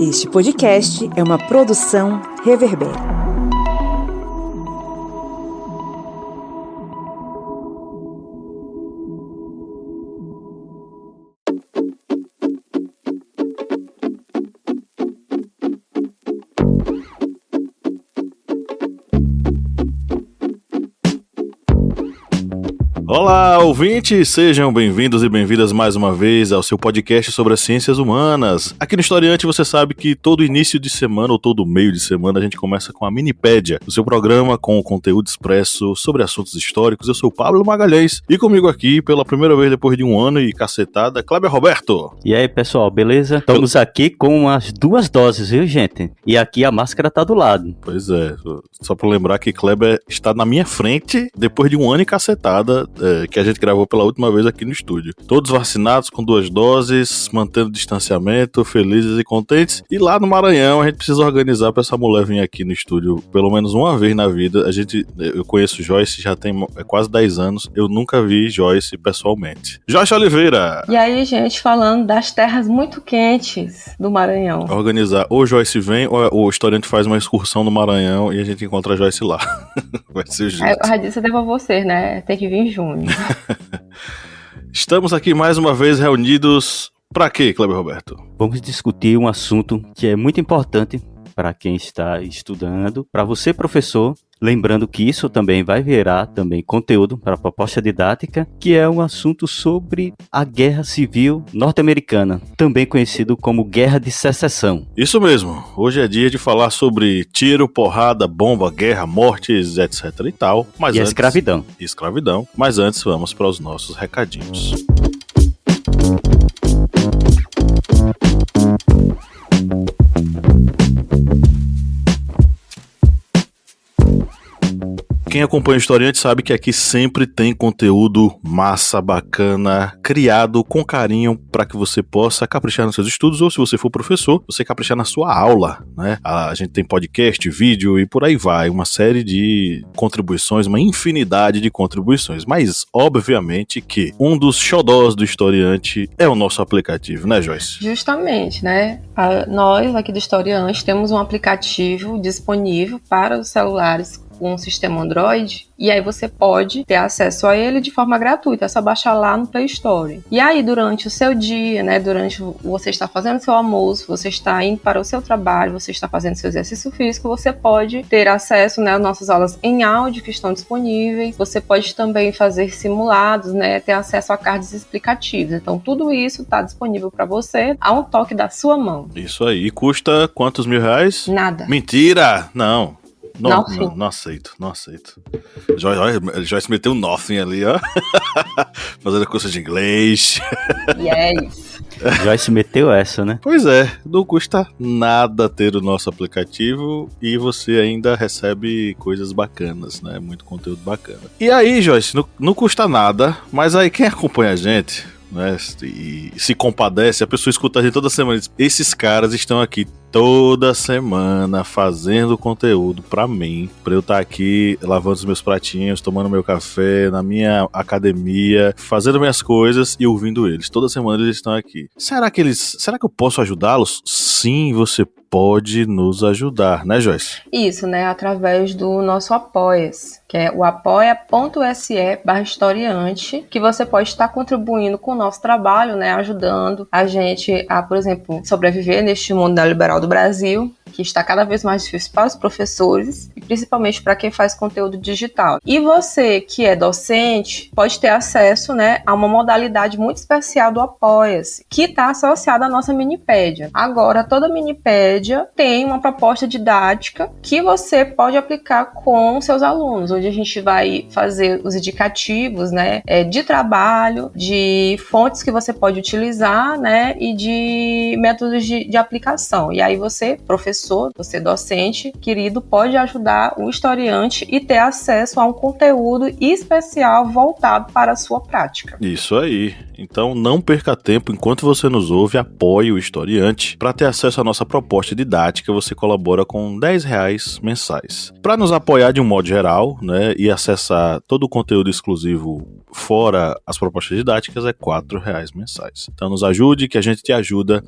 Este podcast é uma produção Reverber. Olá, ouvintes! Sejam bem-vindos e bem-vindas mais uma vez ao seu podcast sobre as ciências humanas. Aqui no Historiante você sabe que todo início de semana ou todo meio de semana a gente começa com a Minipédia, o seu programa com conteúdo expresso sobre assuntos históricos. Eu sou o Pablo Magalhães e comigo aqui, pela primeira vez depois de um ano e cacetada, Kleber Roberto. E aí, pessoal, beleza? Estamos aqui com as 2 doses, viu, gente? E aqui a máscara tá do lado. Pois é, só pra lembrar que Kleber está na minha frente depois de um ano e cacetada, que a gente gravou pela última vez aqui no estúdio. Todos vacinados com 2 doses, mantendo distanciamento, felizes e contentes. E lá no Maranhão a gente precisa organizar pra essa mulher vir aqui no estúdio pelo menos uma vez na vida. Eu conheço Joyce já tem quase 10 anos. Eu nunca vi Joyce pessoalmente. Joyce Oliveira! E aí, gente, falando das terras muito quentes do Maranhão. Organizar, ou Joyce vem, ou o historiante faz uma excursão no Maranhão e a gente encontra a Joyce lá. Vai ser o jeito. Eu já disse até pra vocês, né? Tem que vir em junho. Estamos aqui mais uma vez reunidos para quê, Kleber Roberto? Vamos discutir um assunto que é muito importante para quem está estudando, para você, professor. Lembrando que isso também vai virar também conteúdo para a proposta didática, que é um assunto sobre a Guerra Civil Norte-Americana, também conhecido como Guerra de Secessão. Isso mesmo, hoje é dia de falar sobre tiro, porrada, bomba, guerra, mortes, etc e tal. Mas a escravidão. Escravidão, mas antes vamos para os nossos recadinhos. Quem acompanha o Historiante sabe que aqui sempre tem conteúdo massa, bacana, criado com carinho para que você possa caprichar nos seus estudos, ou se você for professor, você caprichar na sua aula, né? A gente tem podcast, vídeo e por aí vai, uma série de contribuições, uma infinidade de contribuições, mas obviamente que um dos xodós do Historiante é o nosso aplicativo, né, Joyce? Justamente, né? Nós aqui do Historiante temos um aplicativo disponível para os celulares com um sistema Android, e aí você pode ter acesso a ele de forma gratuita, é só baixar lá no Play Store. E aí, durante o seu dia, né, durante você está fazendo seu almoço, você está indo para o seu trabalho, você está fazendo seu exercício físico, você pode ter acesso, né, às nossas aulas em áudio que estão disponíveis, você pode também fazer simulados, né, ter acesso a cards explicativos. Então, tudo isso está disponível para você a um toque da sua mão. Isso aí. E custa quantos R$1.000? Nada. Mentira! Não, não aceito. Joyce meteu um nothing ali, ó. Fazendo curso de inglês. Yes. Joyce meteu essa, né? Pois é, não custa nada ter o nosso aplicativo e você ainda recebe coisas bacanas, né? Muito conteúdo bacana. E aí, Joyce, não custa nada, mas aí quem acompanha a gente, né, e se compadece, a pessoa escuta a gente toda semana e diz, esses caras estão aqui toda semana fazendo conteúdo pra mim, pra eu estar aqui lavando os meus pratinhos, tomando meu café, na minha academia, fazendo minhas coisas e ouvindo eles. Toda semana eles estão aqui. Será que eu posso ajudá-los? Sim, você pode nos ajudar, né, Joyce? Isso, né, através do nosso Apoia-se, que é o apoia.se/historiante, que você pode estar contribuindo com o nosso trabalho, né, ajudando a gente a, por exemplo, sobreviver neste mundo neoliberal do Brasil, que está cada vez mais difícil para os professores e principalmente para quem faz conteúdo digital. E você que é docente pode ter acesso, né, a uma modalidade muito especial do Apoia-se, que está associada à nossa Minipédia. Agora, toda Minipédia tem uma proposta didática que você pode aplicar com seus alunos, onde a gente vai fazer os indicativos, né, de trabalho, de fontes que você pode utilizar, né, e de métodos de aplicação. E aí você, professor, professor, você docente, querido, pode ajudar o historiante e ter acesso a um conteúdo especial voltado para a sua prática. Isso aí. Então não perca tempo, enquanto você nos ouve, apoie o historiante. Para ter acesso à nossa proposta didática, você colabora com R$10 mensais. Para nos apoiar de um modo geral, né, e acessar todo o conteúdo exclusivo fora as propostas didáticas, é R$4 mensais. Então nos ajude, que a gente te ajuda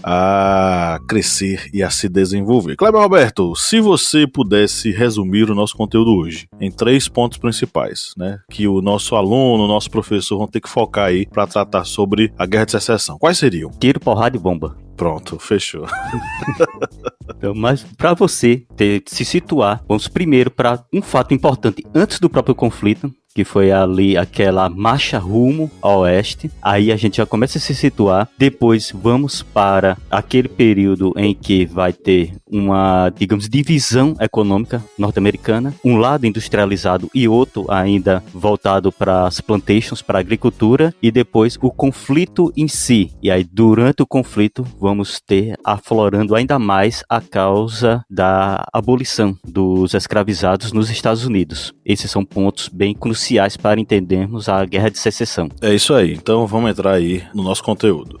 a crescer e a se desenvolver. Kleber Roberto, se você pudesse resumir o nosso conteúdo hoje em 3 pontos principais, né, que o nosso aluno, o nosso professor vão ter que focar aí para tratar sobre a Guerra de Secessão, quais seriam? Tiro, porrada e bomba. Pronto, fechou. Então, mas para você se situar, vamos primeiro para um fato importante antes do próprio conflito, que foi ali aquela marcha rumo ao oeste. Aí a gente já começa a se situar. Depois vamos para aquele período em que vai ter uma, digamos, divisão econômica norte-americana. Um lado industrializado e outro ainda voltado para as plantations, para a agricultura. E depois o conflito em si. E aí durante o conflito vamos ter aflorando ainda mais a causa da abolição dos escravizados nos Estados Unidos. Esses são pontos bem cruciais para entendermos a Guerra de Secessão. É isso aí, então vamos entrar aí no nosso conteúdo.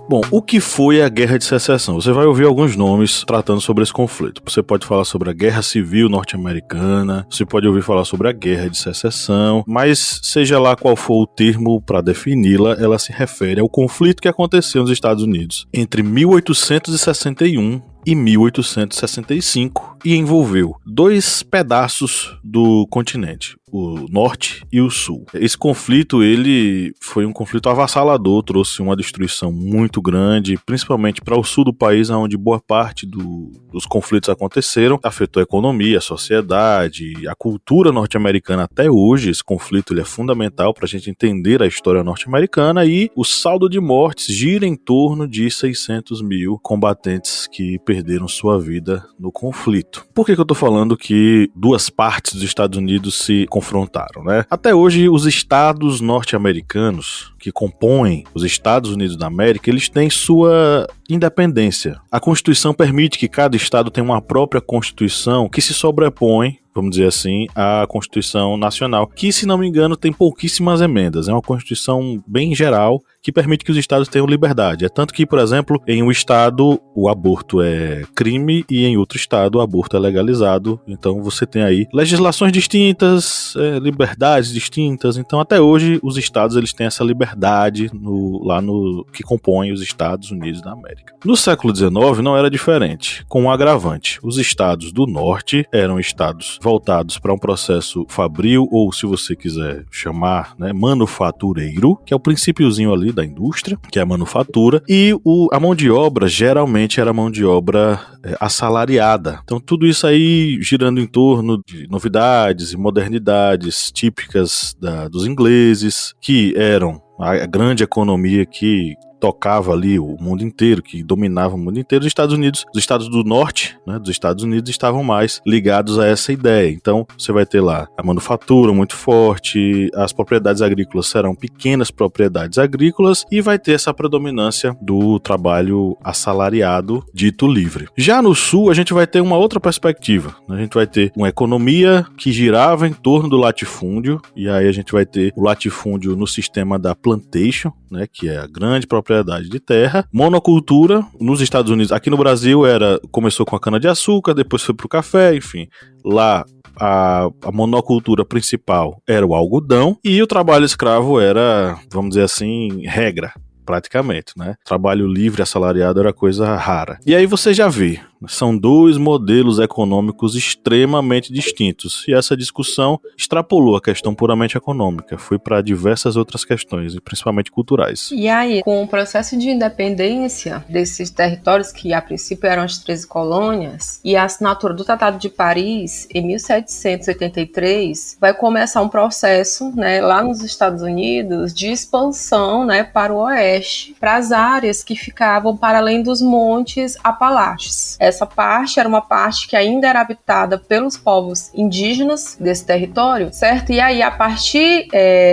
Bom, o que foi a Guerra de Secessão? Você vai ouvir alguns nomes tratando sobre esse conflito. Você pode falar sobre a Guerra Civil Norte-Americana, você pode ouvir falar sobre a Guerra de Secessão, mas seja lá qual for o termo para defini-la, ela se refere ao conflito que aconteceu nos Estados Unidos entre 1861 e 1865 e envolveu 2 pedaços do continente, o norte e o sul. Esse conflito, ele foi um conflito avassalador, trouxe uma destruição muito grande, principalmente para o sul do país, onde boa parte dos conflitos aconteceram, afetou a economia, a sociedade, a cultura norte-americana até hoje. Esse conflito ele é fundamental para a gente entender a história norte-americana, e o saldo de mortes gira em torno de 600 mil combatentes que perderam sua vida no conflito. Por que eu tô falando que 2 partes dos Estados Unidos se confrontaram, né? Até hoje, os estados norte-americanos que compõem os Estados Unidos da América, eles têm sua independência. A Constituição permite que cada estado tenha uma própria Constituição que se sobrepõe, vamos dizer assim, à Constituição Nacional, que, se não me engano, tem pouquíssimas emendas. É uma Constituição bem geral que permite que os estados tenham liberdade. É tanto que, por exemplo, em um estado o aborto é crime e em outro estado o aborto é legalizado. Então você tem aí legislações distintas, liberdades distintas. Então até hoje os estados eles têm essa liberdade que compõe os Estados Unidos da América. No século XIX não era diferente, com um agravante. Os estados do norte eram estados voltados para um processo fabril, ou, se você quiser chamar, né, manufatureiro, que é o princípiozinho ali da indústria, que é a manufatura, e a mão de obra geralmente era mão de obra assalariada. Então tudo isso aí girando em torno de novidades e modernidades típicas dos ingleses, que eram a grande economia que tocava ali o mundo inteiro, que dominava o mundo inteiro. Os Estados Unidos, os estados do norte, né, dos Estados Unidos estavam mais ligados a essa ideia. Então você vai ter lá a manufatura muito forte, as propriedades agrícolas serão pequenas propriedades agrícolas e vai ter essa predominância do trabalho assalariado dito livre. Já no sul a gente vai ter uma outra perspectiva. A gente vai ter uma economia que girava em torno do latifúndio, e aí a gente vai ter o latifúndio no sistema da plantation, né, que é a grande propriedade de terra, monocultura nos Estados Unidos. Aqui no Brasil começou com a cana-de-açúcar, depois foi para o café, enfim. Lá a monocultura principal era o algodão e o trabalho escravo era, vamos dizer assim, regra. Praticamente, né? Trabalho livre assalariado era coisa rara. E aí você já vê, São dois modelos econômicos extremamente distintos, e essa discussão extrapolou a questão puramente econômica, foi para diversas outras questões, e principalmente culturais. E aí, com o processo de independência desses territórios, que a princípio eram as 13 colônias, e a assinatura do Tratado de Paris, em 1783, vai começar um processo, né, lá nos Estados Unidos, de expansão, né, para o oeste, para as áreas que ficavam para além dos montes Apalaches. Essa parte era uma parte que ainda era habitada pelos povos indígenas desse território, certo? E aí, a partir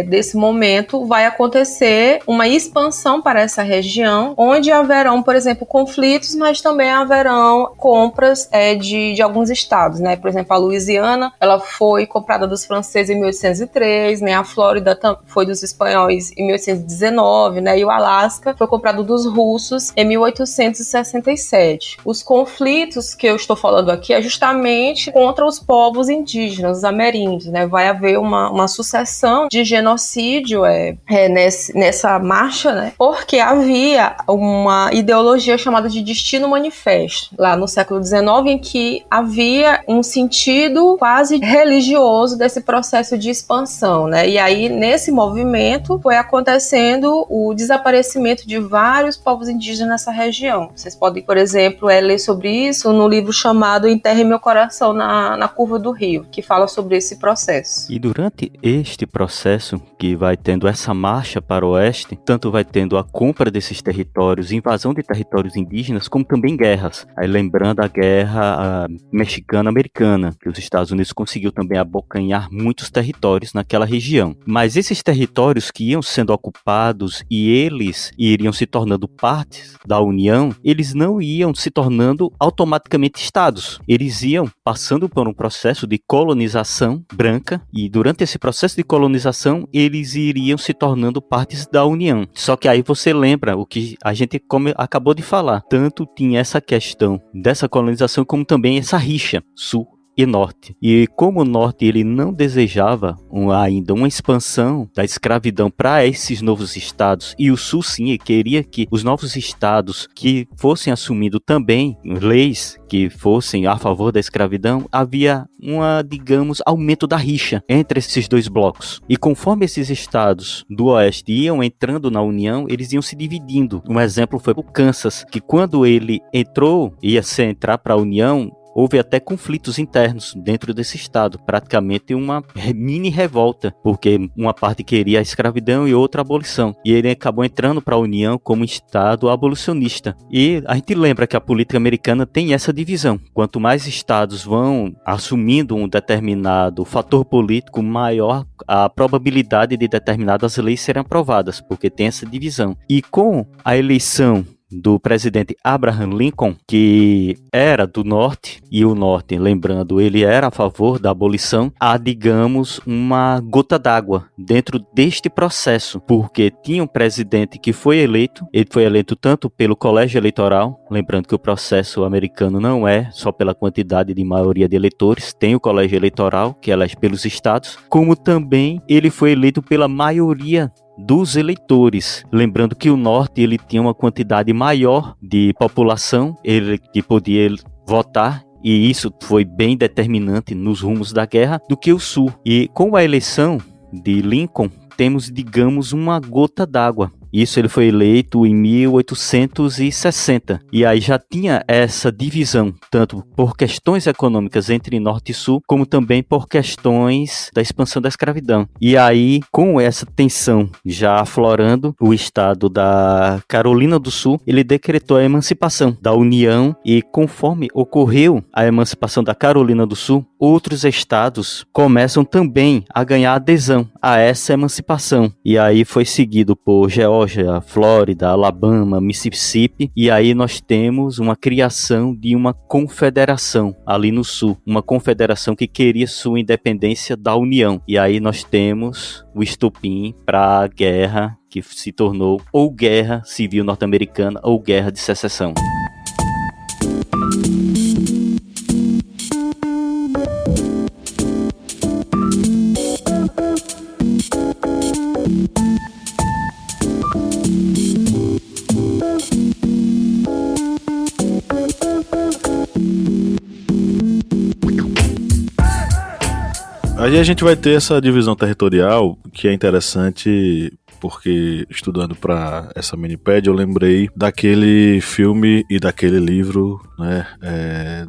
desse momento, vai acontecer uma expansão para essa região, onde haverão, por exemplo, conflitos, mas também haverão compras de alguns estados, né? Por exemplo, a Louisiana, ela foi comprada dos franceses em 1803, né? A Flórida foi dos espanhóis em 1819, né? E o Alasca foi comprado dos russos em 1867. Os conflitos que eu estou falando aqui é justamente contra os povos indígenas, os ameríndios, né? Vai haver uma sucessão de genocídio nessa marcha, né? Porque havia uma ideologia chamada de destino manifesto, lá no século XIX, em que havia um sentido quase religioso desse processo de expansão, né? E aí, nesse movimento, foi acontecendo o desaparecimento de vários povos indígenas nessa região. Vocês podem, por exemplo, ler sobre isso no livro chamado Enterre Meu Coração na Curva do Rio, que fala sobre esse processo. E durante este processo que vai tendo essa marcha para o oeste, tanto vai tendo a compra desses territórios, invasão de territórios indígenas, como também guerras. Aí lembrando a guerra mexicana-americana, que os Estados Unidos conseguiu também abocanhar muitos territórios naquela região. Mas esses territórios que iam sendo ocupados e eles iriam se tornando partes da União, eles não iam se tornando automaticamente estados. Eles iam passando por um processo de colonização branca, e durante esse processo de colonização eles iriam se tornando partes da União. Só que aí você lembra o que a gente acabou de falar, tanto tinha essa questão dessa colonização como também essa rixa sul e norte. E como o norte ele não desejava ainda uma expansão da escravidão para esses novos estados, e o sul sim queria que os novos estados que fossem assumindo também leis que fossem a favor da escravidão, havia aumento da rixa entre esses dois blocos. E conforme esses estados do oeste iam entrando na União, eles iam se dividindo. Um exemplo foi o Kansas, que quando ele ia entrar para a União, houve até conflitos internos dentro desse estado, praticamente uma mini revolta, porque uma parte queria a escravidão e outra a abolição. E ele acabou entrando para a União como estado abolicionista. E a gente lembra que a política americana tem essa divisão. Quanto mais estados vão assumindo um determinado fator político, maior a probabilidade de determinadas leis serem aprovadas, porque tem essa divisão. E com a eleição do presidente Abraham Lincoln, que era do norte, e o norte, lembrando, ele era a favor da abolição, há, digamos, uma gota d'água dentro deste processo, porque tinha um presidente que foi eleito, ele foi eleito tanto pelo colégio eleitoral, lembrando que o processo americano não é só pela quantidade de maioria de eleitores, tem o colégio eleitoral, que elege pelos estados, como também ele foi eleito pela maioria dos eleitores, lembrando que o norte ele tinha uma quantidade maior de população, ele que podia votar, e isso foi bem determinante nos rumos da guerra, do que o sul. E com a eleição de Lincoln, temos, digamos, uma gota d'água. Isso ele foi eleito em 1860. E aí já tinha essa divisão, tanto por questões econômicas entre Norte e Sul, como também por questões da expansão da escravidão. E aí, com essa tensão já aflorando, o estado da Carolina do Sul, ele decretou a emancipação da União, e conforme ocorreu a emancipação da Carolina do Sul, outros estados começam também a ganhar adesão a essa emancipação. E aí foi seguido por Geórgia, Flórida, Alabama, Mississippi, e aí nós temos uma criação de uma confederação ali no sul, uma confederação que queria sua independência da União. E aí nós temos o estopim para a guerra que se tornou ou Guerra Civil Norte-Americana ou Guerra de Secessão. Aí a gente vai ter essa divisão territorial que é interessante, porque estudando para essa minipédia eu lembrei daquele filme e daquele livro, né,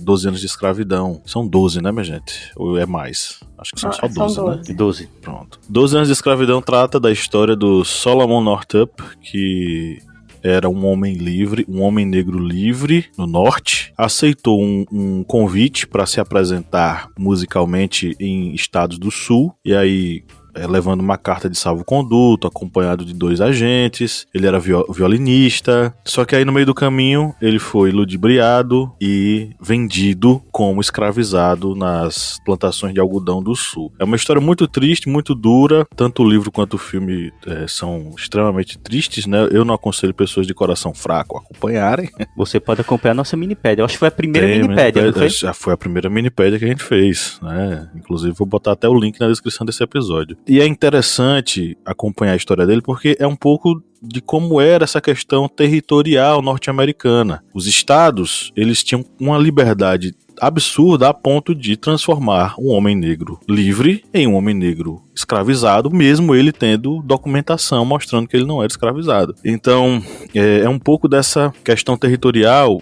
12 anos de escravidão. São 12, né, minha gente? Ou é mais? Acho que são só 12, são 12, né? 12. Pronto. 12 anos de escravidão trata da história do Solomon Northup, que era um homem livre, um homem negro livre no norte, aceitou um convite para se apresentar musicalmente em estados do sul, e aí levando uma carta de salvo-conduto, acompanhado de 2 agentes. Ele era violinista, só que aí no meio do caminho ele foi ludibriado e vendido como escravizado nas plantações de algodão do sul. É uma história muito triste, muito dura, tanto o livro quanto o filme são extremamente tristes, né? Eu não aconselho pessoas de coração fraco a acompanharem. Você pode acompanhar a nossa minipédia. Eu acho que foi a primeira minipédia, não foi? Já foi a primeira minipédia que a gente fez, né? Inclusive vou botar até o link na descrição desse episódio. E é interessante acompanhar a história dele porque é um pouco de como era essa questão territorial norte-americana. Os estados, eles tinham uma liberdade absurda a ponto de transformar um homem negro livre em um homem negro escravizado, mesmo ele tendo documentação mostrando que ele não era escravizado. Então, é um pouco dessa questão territorial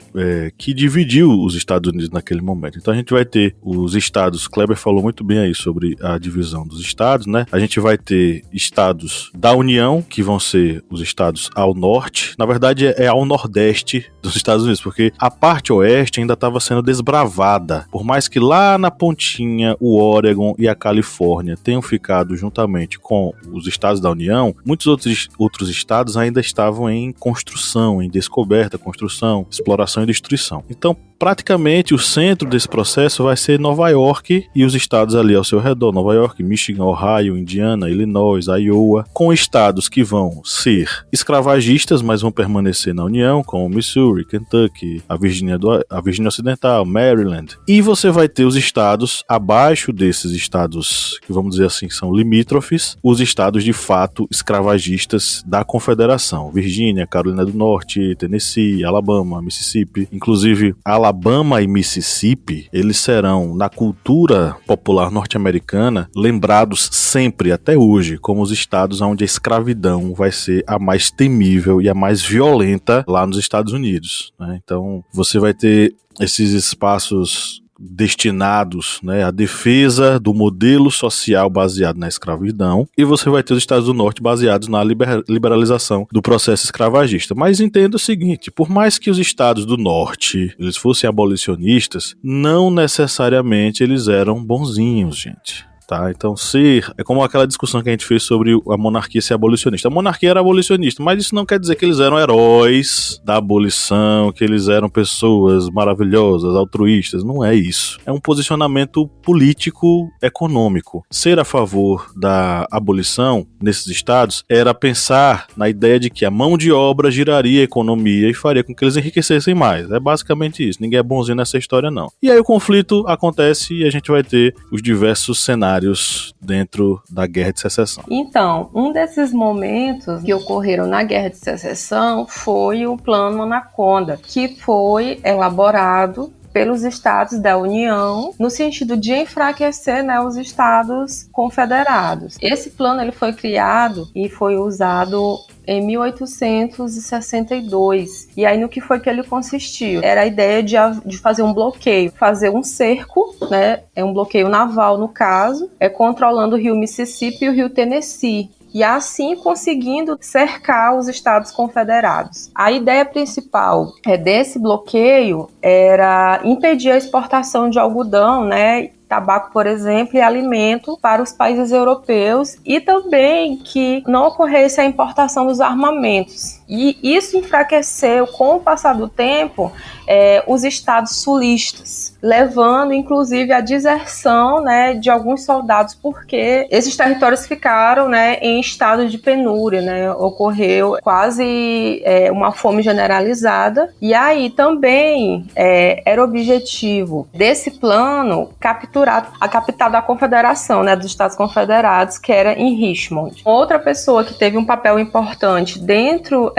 que dividiu os Estados Unidos naquele momento. Então a gente vai ter os estados, Kleber falou muito bem aí sobre a divisão dos estados, né? A gente vai ter estados da União, que vão ser os estados ao norte, na verdade é ao nordeste dos Estados Unidos, porque a parte oeste ainda estava sendo desbravada, por mais que lá na pontinha o Oregon e a Califórnia tenham ficado juntamente com os estados da União, muitos outros estados ainda estavam em construção, em descoberta, construção, exploração e destruição. Então, praticamente o centro desse processo vai ser Nova York e os estados ali ao seu redor, Nova York, Michigan, Ohio, Indiana, Illinois, Iowa, com estados que vão ser escravagistas, mas vão permanecer na União, como Missouri, Kentucky, a Virgínia Ocidental, Maryland. E você vai ter os estados abaixo desses estados, que vamos dizer assim, que são limítrofes, os estados de fato escravagistas da Confederação, Virgínia, Carolina do Norte, Tennessee, Alabama, Mississippi. Inclusive, Alabama e Mississippi, eles serão, na cultura popular norte-americana, lembrados sempre, até hoje, como os estados onde a escravidão vai ser a mais temível e a mais violenta lá nos Estados Unidos, né? Então, você vai ter esses espaços destinados, né, à defesa do modelo social baseado na escravidão, e você vai ter os estados do norte baseados na liberalização do processo escravagista. Mas entenda o seguinte, por mais que os estados do norte eles fossem abolicionistas, não necessariamente eles eram bonzinhos, gente. Tá? Então, é como aquela discussão que a gente fez sobre a monarquia ser abolicionista. A monarquia era abolicionista, mas isso não quer dizer que eles eram heróis da abolição, que eles eram pessoas maravilhosas, altruístas. Não é isso. É um posicionamento político-econômico. Ser a favor da abolição nesses estados era pensar na ideia de que a mão de obra giraria a economia e faria com que eles enriquecessem mais. É basicamente isso. Ninguém é bonzinho nessa história, não. E aí o conflito acontece e a gente vai ter os diversos cenários dentro da Guerra de Secessão. Então, um desses momentos que ocorreram na Guerra de Secessão foi o Plano Anaconda, que foi elaborado pelos estados da União, no sentido de enfraquecer, né, os estados confederados. Esse plano ele foi criado e foi usado em 1862. E aí no que foi que ele consistiu? Era a ideia de fazer um bloqueio, fazer um cerco, né, um bloqueio naval no caso, controlando o rio Mississippi e o rio Tennessee. E assim conseguindo cercar os estados confederados. A ideia principal desse bloqueio era impedir a exportação de algodão, né, tabaco, por exemplo, e alimento para os países europeus, e também que não ocorresse a importação dos armamentos. E isso enfraqueceu, com o passar do tempo, os estados sulistas, levando inclusive à deserção, né, de alguns soldados, porque esses territórios ficaram, né, em estado de penúria, né, ocorreu quase uma fome generalizada. E aí também era objetivo desse plano capturar capturar a capital da Confederação, né, dos Estados Confederados, que era em Richmond. Outra pessoa que teve um papel importante dentro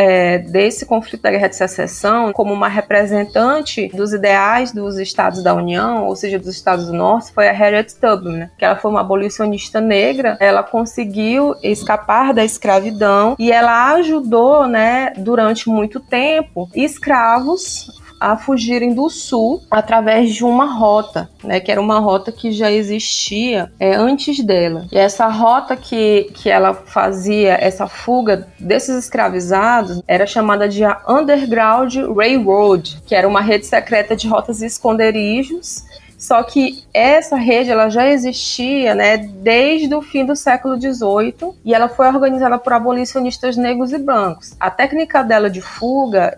desse conflito da Guerra de Secessão, como uma representante dos ideais dos Estados da União, ou seja, dos Estados do Norte, foi a Harriet Tubman, né, que ela foi uma abolicionista negra. Ela conseguiu escapar da escravidão e ela ajudou, né, durante muito tempo, escravos a fugirem do sul através de uma rota, né, que era uma rota que já existia antes dela. E essa rota que ela fazia, essa fuga desses escravizados, era chamada de Underground Railroad, que era uma rede secreta de rotas e esconderijos. Só que essa rede ela já existia, né, desde o fim do século XVIII, e ela foi organizada por abolicionistas negros e brancos. A técnica dela de fuga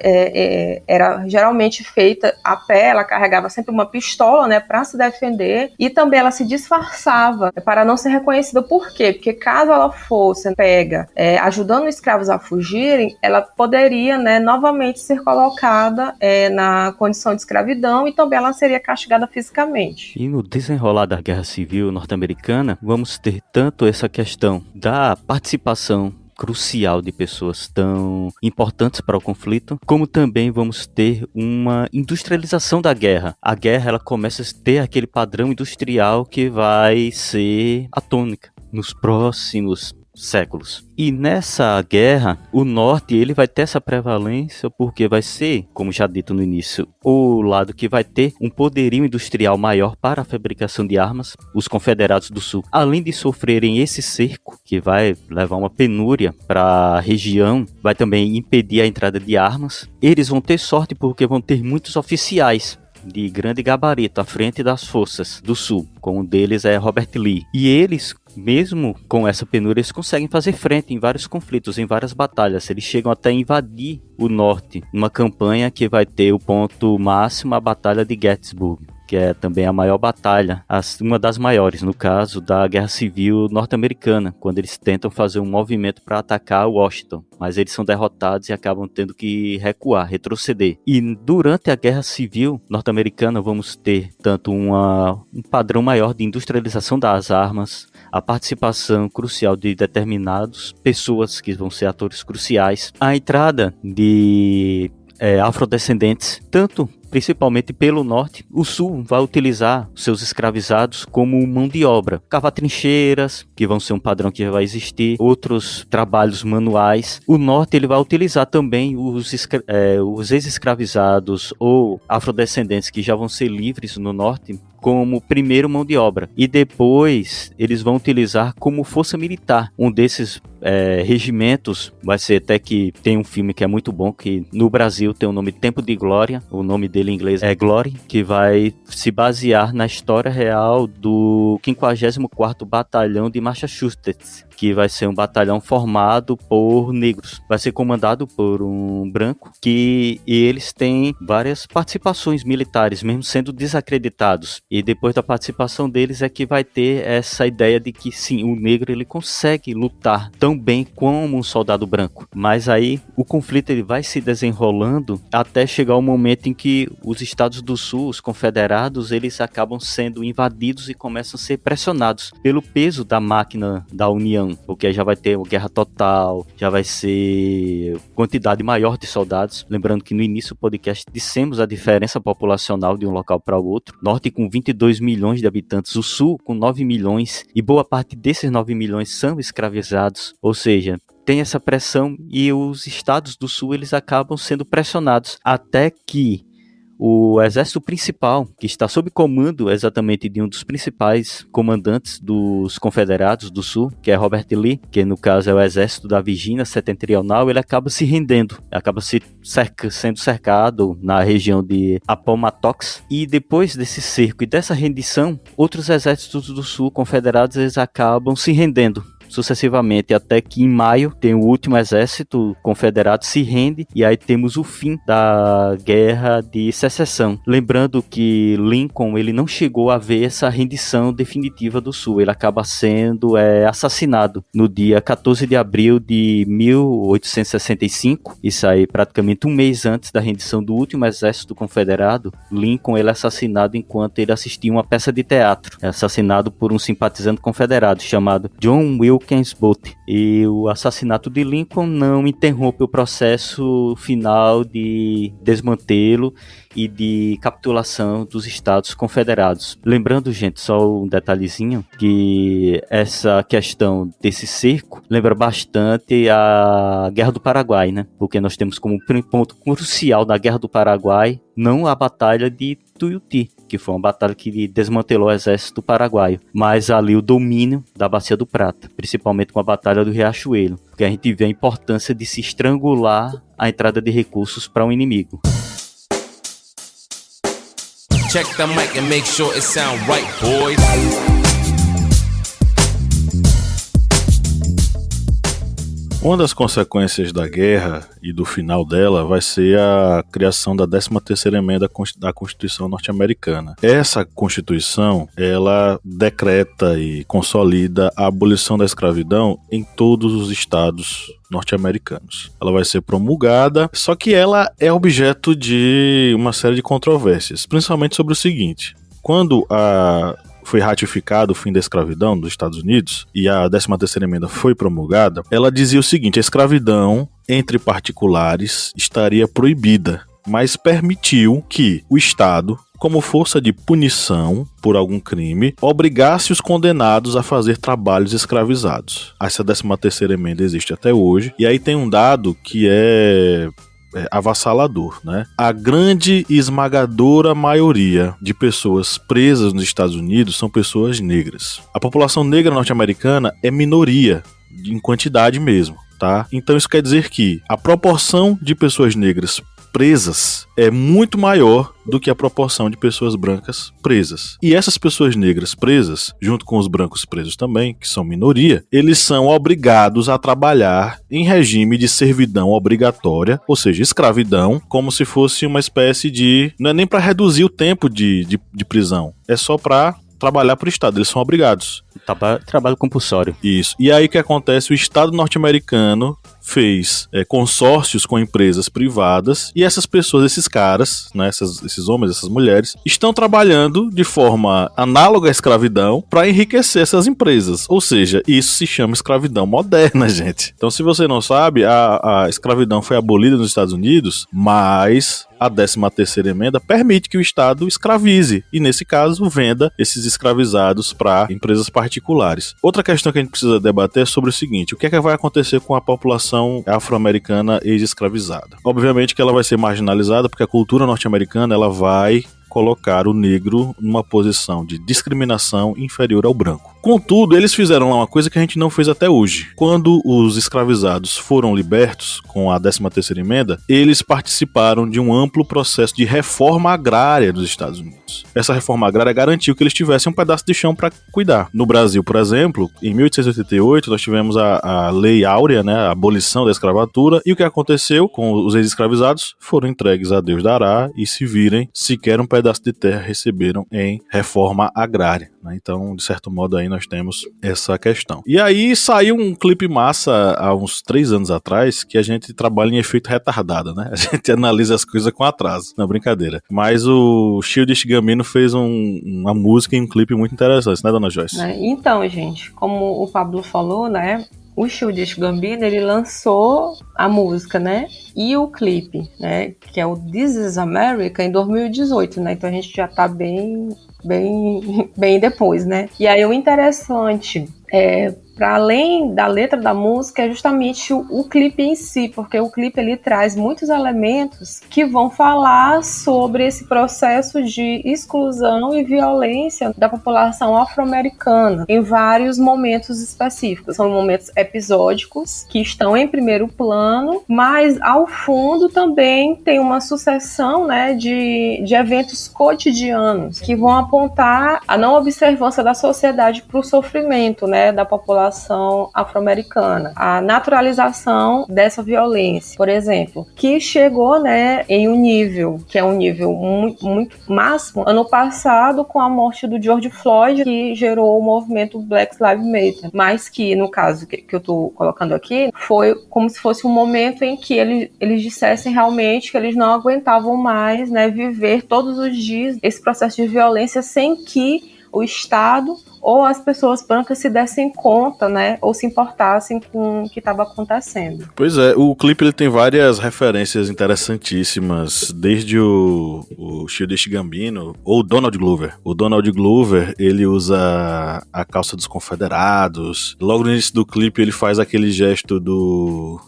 era geralmente feita a pé. Ela carregava sempre uma pistola, né, para se defender, e também ela se disfarçava para não ser reconhecida. Por quê? Porque caso ela fosse pega ajudando escravos a fugirem, ela poderia, né, novamente ser colocada na condição de escravidão, e também ela seria castigada fisicamente. E no desenrolar da Guerra Civil norte-americana, vamos ter tanto essa questão da participação crucial de pessoas tão importantes para o conflito, como também vamos ter uma industrialização da guerra. A guerra ela começa a ter aquele padrão industrial que vai ser a tônica nos próximos séculos. E nessa guerra, o norte ele vai ter essa prevalência porque vai ser, como já dito no início, o lado que vai ter um poderio industrial maior para a fabricação de armas. Os confederados do sul, além de sofrerem esse cerco, que vai levar uma penúria para a região, vai também impedir a entrada de armas. Eles vão ter sorte porque vão ter muitos oficiais de grande gabarito à frente das forças do sul, como um deles é Robert Lee. E eles, mesmo com essa penúria, eles conseguem fazer frente em vários conflitos, em várias batalhas. Eles chegam até a invadir o norte, numa campanha que vai ter o ponto máximo, a Batalha de Gettysburg, que é também a maior batalha, uma das maiores, no caso da Guerra Civil norte-americana, quando eles tentam fazer um movimento para atacar Washington, mas eles são derrotados e acabam tendo que recuar, retroceder. E durante a Guerra Civil norte-americana vamos ter tanto um padrão maior de industrialização das armas, a participação crucial de determinadas pessoas que vão ser atores cruciais, a entrada de afrodescendentes, principalmente pelo norte. O sul vai utilizar seus escravizados como mão de obra, cavar trincheiras, que vão ser um padrão que vai existir, outros trabalhos manuais. O norte ele vai utilizar também os ex-escravizados ou afrodescendentes que já vão ser livres no norte como primeiro mão de obra, e depois eles vão utilizar como força militar. Um desses regimentos vai ser, até que tem um filme que é muito bom, que no Brasil tem o nome Tempo de Glória, o nome dele em inglês é Glory, que vai se basear na história real do 54º Batalhão de Massachusetts, que vai ser um batalhão formado por negros. Vai ser comandado por um branco, e eles têm várias participações militares, mesmo sendo desacreditados. E depois da participação deles é que vai ter essa ideia de que sim, o negro ele consegue lutar tão bem como um soldado branco. Mas aí o conflito ele vai se desenrolando até chegar o momento em que os estados do sul, os confederados, eles acabam sendo invadidos e começam a ser pressionados pelo peso da máquina da União, porque já vai ter uma guerra total, já vai ser quantidade maior de soldados. Lembrando que no início do podcast dissemos a diferença populacional de um local para o outro. Norte com 22 milhões de habitantes, o sul com 9 milhões, e boa parte desses 9 milhões são escravizados, ou seja, tem essa pressão, e os estados do sul eles acabam sendo pressionados até que o exército principal, que está sob comando exatamente de um dos principais comandantes dos confederados do sul, que é Robert Lee, que no caso é o exército da Virgínia Setentrional, ele acaba se rendendo, acaba sendo cercado na região de Appomattox, e depois desse cerco e dessa rendição, outros exércitos do sul confederados eles acabam se rendendo. sucessivamente até que em maio tem o último exército confederado se rende e aí temos o fim da Guerra de Secessão. Lembrando que Lincoln ele não chegou a ver essa rendição definitiva do Sul, ele acaba sendo assassinado no dia 14 de abril de 1865, isso aí praticamente um mês antes da rendição do último exército confederado. Lincoln ele é assassinado enquanto ele assistia uma peça de teatro, assassinado por um simpatizante confederado chamado John Wilkes Booth. E o assassinato de Lincoln não interrompe o processo final de desmantelo e de capitulação dos Estados Confederados. Lembrando, gente, só um detalhezinho, que essa questão desse cerco lembra bastante a Guerra do Paraguai, né? Porque nós temos como ponto crucial da Guerra do Paraguai não a Batalha de Tuiuti, que foi uma batalha que desmantelou o exército paraguaio, mas ali o domínio da Bacia do Prata, principalmente com a Batalha do Riachuelo, porque a gente vê a importância de se estrangular a entrada de recursos para um inimigo. Check the mic and make sure it sound right, boys. Uma das consequências da guerra e do final dela vai ser a criação da 13ª emenda da Constituição norte-americana. Essa Constituição, ela decreta e consolida a abolição da escravidão em todos os estados norte-americanos. Ela vai ser promulgada, só que ela é objeto de uma série de controvérsias, principalmente sobre o seguinte: quando foi ratificado o fim da escravidão dos Estados Unidos e a 13ª emenda foi promulgada, ela dizia o seguinte: a escravidão entre particulares estaria proibida, mas permitiu que o Estado, como força de punição por algum crime, obrigasse os condenados a fazer trabalhos escravizados. Essa 13ª emenda existe até hoje, e aí tem um dado que é avassalador, né? A grande e esmagadora maioria de pessoas presas nos Estados Unidos são pessoas negras. A população negra norte-americana é minoria, em quantidade mesmo, tá? Então isso quer dizer que a proporção de pessoas negras presas é muito maior do que a proporção de pessoas brancas presas. E essas pessoas negras presas, junto com os brancos presos também, que são minoria, eles são obrigados a trabalhar em regime de servidão obrigatória, ou seja, escravidão, como se fosse uma espécie de... Não é nem para reduzir o tempo de prisão, é só para trabalhar para o Estado, eles são obrigados. Trabalho compulsório. Isso. E aí o que acontece? O Estado norte-americano fez consórcios com empresas privadas e essas pessoas, esses caras, né, esses homens, essas mulheres, estão trabalhando de forma análoga à escravidão para enriquecer essas empresas. Ou seja, isso se chama escravidão moderna, gente. Então, se você não sabe, a escravidão foi abolida nos Estados Unidos, mas a 13ª emenda permite que o Estado escravize e, nesse caso, venda esses escravizados para empresas particulares. Outra questão que a gente precisa debater é sobre o seguinte: o que é que vai acontecer com a população afro-americana ex-escravizada? Obviamente que ela vai ser marginalizada, porque a cultura norte-americana ela vai colocar o negro numa posição de discriminação inferior ao branco. Contudo, eles fizeram lá uma coisa que a gente não fez até hoje. Quando os escravizados foram libertos com a 13ª emenda, eles participaram de um amplo processo de reforma agrária dos Estados Unidos. Essa reforma agrária garantiu que eles tivessem um pedaço de chão para cuidar. No Brasil, por exemplo, em 1888, nós tivemos a Lei Áurea, né, a abolição da escravatura, e o que aconteceu com os ex-escravizados? Foram entregues a Deus dará e se virem, sequer um pedaço de terra receberam em reforma agrária, né? Então, de certo modo, aí nós temos essa questão. E aí saiu um clipe massa há uns 3 anos atrás, que a gente trabalha em efeito retardado, né? A gente analisa as coisas com atraso. Não, brincadeira. Mas o Childish Gambino fez uma música e um clipe muito interessante, né, dona Joyce? Então, gente, como o Pablo falou, né? O Childish Gambino, ele lançou a música, né? E o clipe, né? Que é o This Is America, em 2018, né? Então a gente já tá bem depois, né? E aí o interessante para além da letra da música, é justamente o clipe em si, porque o clipe ele traz muitos elementos que vão falar sobre esse processo de exclusão e violência da população afro-americana em vários momentos específicos. São momentos episódicos que estão em primeiro plano, mas ao fundo também tem uma sucessão, né, de eventos cotidianos que vão apontar a não observância da sociedade para o sofrimento, né, da população afro-americana, a naturalização dessa violência, por exemplo, que chegou, né, em um nível que é um nível muito máximo ano passado com a morte do George Floyd, que gerou o movimento Black Lives Matter, mas que no caso que eu estou colocando aqui foi como se fosse um momento em que eles dissessem realmente que eles não aguentavam mais, né, viver todos os dias esse processo de violência sem que o Estado ou as pessoas brancas se dessem conta, né, ou se importassem com o que estava acontecendo. Pois é, o clipe ele tem várias referências interessantíssimas, desde o Childish Gambino, ou o Donald Glover. O Donald Glover, ele usa a calça dos confederados. Logo no início do clipe ele faz aquele gesto do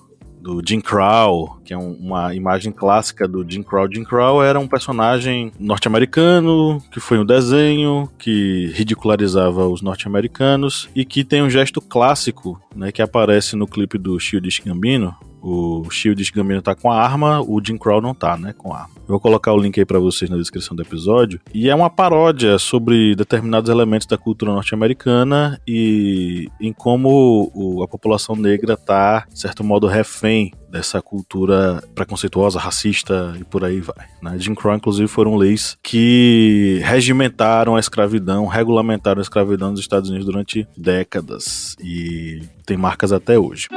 Jim Crow, que é uma imagem clássica do Jim Crow. Jim Crow era um personagem norte-americano, que foi um desenho, que ridicularizava os norte-americanos, e que tem um gesto clássico, né, que aparece no clipe do Childish Gambino. O Childish Gambino tá com a arma, o Jim Crow não tá, né, com a arma. Eu vou colocar o link aí pra vocês na descrição do episódio. E é uma paródia sobre determinados elementos da cultura norte-americana e em como a população negra tá, de certo modo, refém dessa cultura preconceituosa, racista e por aí vai, né? Jim Crow, inclusive, foram leis que regimentaram a escravidão, regulamentaram a escravidão nos Estados Unidos durante décadas e tem marcas até hoje.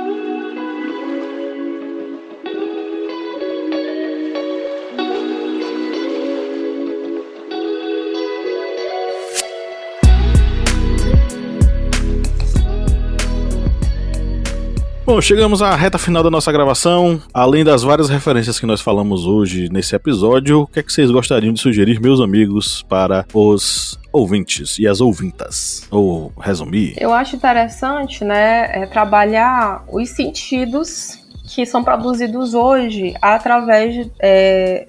Bom, chegamos à reta final da nossa gravação. Além das várias referências que nós falamos hoje nesse episódio, o que é que vocês gostariam de sugerir, meus amigos, para os ouvintes e as ouvintas? Ou resumir? Eu acho interessante, né, trabalhar os sentidos que são produzidos hoje através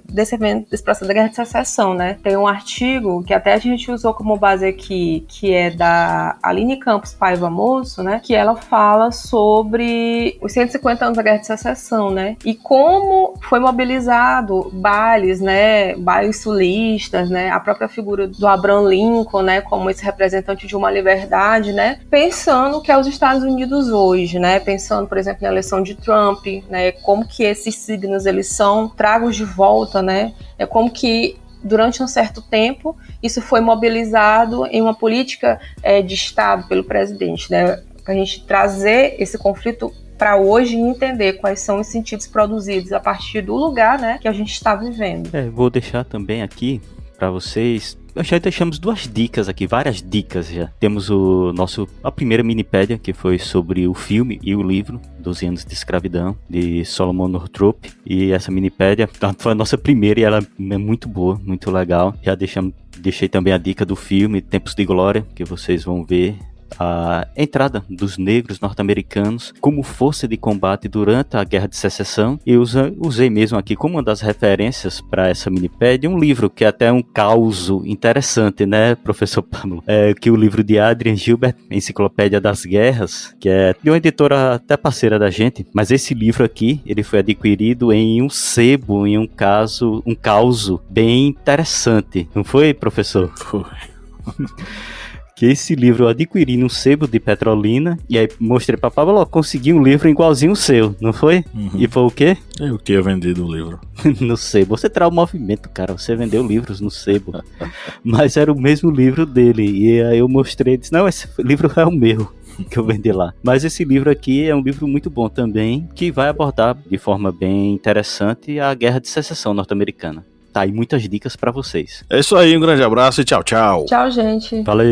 desse processo da Guerra de Secessão, né? Tem um artigo que até a gente usou como base aqui, que é da Aline Campos Paiva Moço, né? Que ela fala sobre os 150 anos da Guerra de Secessão, né? E como foi mobilizado bailes, né? Bailes sulistas, né? A própria figura do Abraham Lincoln, né? Como esse representante de uma liberdade, né? Pensando que é os Estados Unidos hoje, né? Pensando, por exemplo, na eleição de Trump, né, como que esses signos eles são tragos de volta, né, é como que durante um certo tempo isso foi mobilizado em uma política de Estado pelo presidente, né, para a gente trazer esse conflito para hoje e entender quais são os sentidos produzidos a partir do lugar, né, que a gente está vivendo. Vou deixar também aqui para vocês. Já deixamos duas dicas aqui, várias dicas já. Temos a primeira minipédia, que foi sobre o filme e o livro, 12 anos de escravidão, de Solomon Northrop. E essa minipédia foi a nossa primeira e ela é muito boa, muito legal. Já deixei também a dica do filme Tempos de Glória, que vocês vão ver a entrada dos negros norte-americanos como força de combate durante a Guerra de Secessão. E usei mesmo aqui como uma das referências para essa minipédia um livro que é até um causo interessante, né, professor Pablo? Que o livro de Adrian Gilbert, Enciclopédia das Guerras, que é de uma editora até parceira da gente, mas esse livro aqui, ele foi adquirido em um sebo, em um causo bem interessante. Não foi, professor? Foi. Que esse livro eu adquiri no sebo de Petrolina, e aí mostrei pra Pablo, consegui um livro igualzinho o seu, não foi? Uhum. E foi o quê? Eu que ia vender do livro. No sebo. Você traz o movimento, cara, você vendeu livros no sebo. Mas era o mesmo livro dele, e aí eu mostrei, disse, não, esse livro é o meu, que eu vendi lá. Mas esse livro aqui é um livro muito bom também, que vai abordar de forma bem interessante a Guerra de Secessão norte-americana. Tá aí muitas dicas pra vocês. É isso aí, um grande abraço e tchau, tchau. Tchau, gente. Valeu!